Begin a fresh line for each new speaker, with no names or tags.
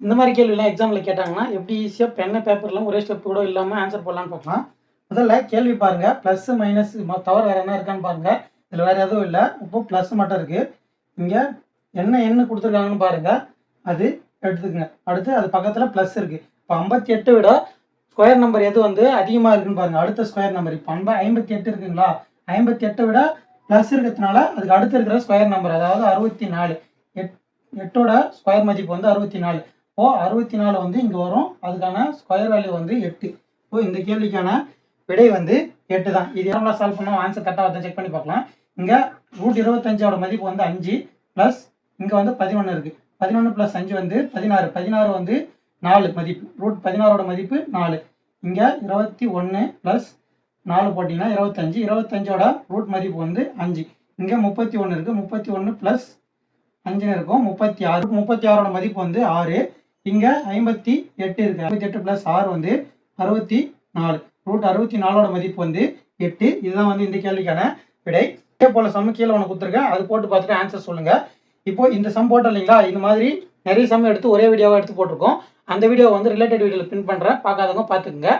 இந்த மாதிரி கேள்விலாம் எக்ஸாமில் கேட்டாங்கன்னா எப்படி ஈஸியாக பென்னு பேப்பர்லாம் ஒரே ஸ்டெப் கூட இல்லாமல் ஆன்சர் பண்ணலான்னு பார்க்கலாம். முதல்ல கேள்வி பாருங்கள், ப்ளஸ் மைனஸ் தவிர வேறு என்ன இருக்கான்னு பாருங்கள். இதில் வேறு எதுவும் இல்லை, இப்போது ப்ளஸ் மட்டும் இருக்குது. இங்கே என்ன கொடுத்துருக்காங்கன்னு பாருங்கள், அது எடுத்துக்கங்க. அடுத்து அது பக்கத்தில் ப்ளஸ் இருக்குது. இப்போ 58 விட ஸ்கொயர் நம்பர் எது வந்து அதிகமாக இருக்குன்னு பாருங்கள். அடுத்த ஸ்கொயர் நம்பர் இப்போ 58 இருக்குங்களா, 58 விட ப்ளஸ் இருக்கிறதுனால அதுக்கு அடுத்து இருக்கிற ஸ்கொயர் நம்பர் அதாவது 64. 8ஓட ஸ்கொயர் மதிப்பு வந்து 64. இப்போ 64 வந்து இங்கே வரும், அதுக்கான ஸ்கொயர் வேல்யூ வந்து 8. இப்போ இந்த கேள்விக்கான விடை வந்து 8 தான். இது எவ்வளோ சால்வ் பண்ணோம், ஆன்சர் கரெக்டாக வந்து செக் பண்ணி பார்க்கலாம். இங்கே √25ஓட மதிப்பு வந்து 5 ப்ளஸ் இங்கே வந்து 11 இருக்குது. 11 + 5 வந்து 16. 16 வந்து 4 மதிப்பு. √16ஓட மதிப்பு 4. இங்கே 21 + 4 போட்டிங்கன்னா 25. 25ஓட ரூட் மதிப்பு வந்து 5. இங்கே 31 இருக்குது. 31 + 5 இருக்கும், 36. 36ஓட மதிப்பு வந்து 6. இங்கே 58 இருக்குது. 58 + 6 வந்து 64. √64ஓட மதிப்பு வந்து 8. இதுதான் வந்து இந்த கேள்விக்கான விடை. இதே போல் சம் கீழே ஒன்று கொடுத்துருக்கேன், அது போட்டு பார்த்துட்டு ஆன்சர் சொல்லுங்கள். இப்போ இந்த சம் போட்டோம் இல்லைங்களா, இந்த மாதிரி நிறைய சம் எடுத்து ஒரே வீடியோவாக எடுத்து போட்டிருக்கோம். அந்த வீடியோ வந்து ரிலேட்டட் வீடியோவில் பின் பண்ணுறேன், பார்க்காதவங்க பார்த்துக்குங்க.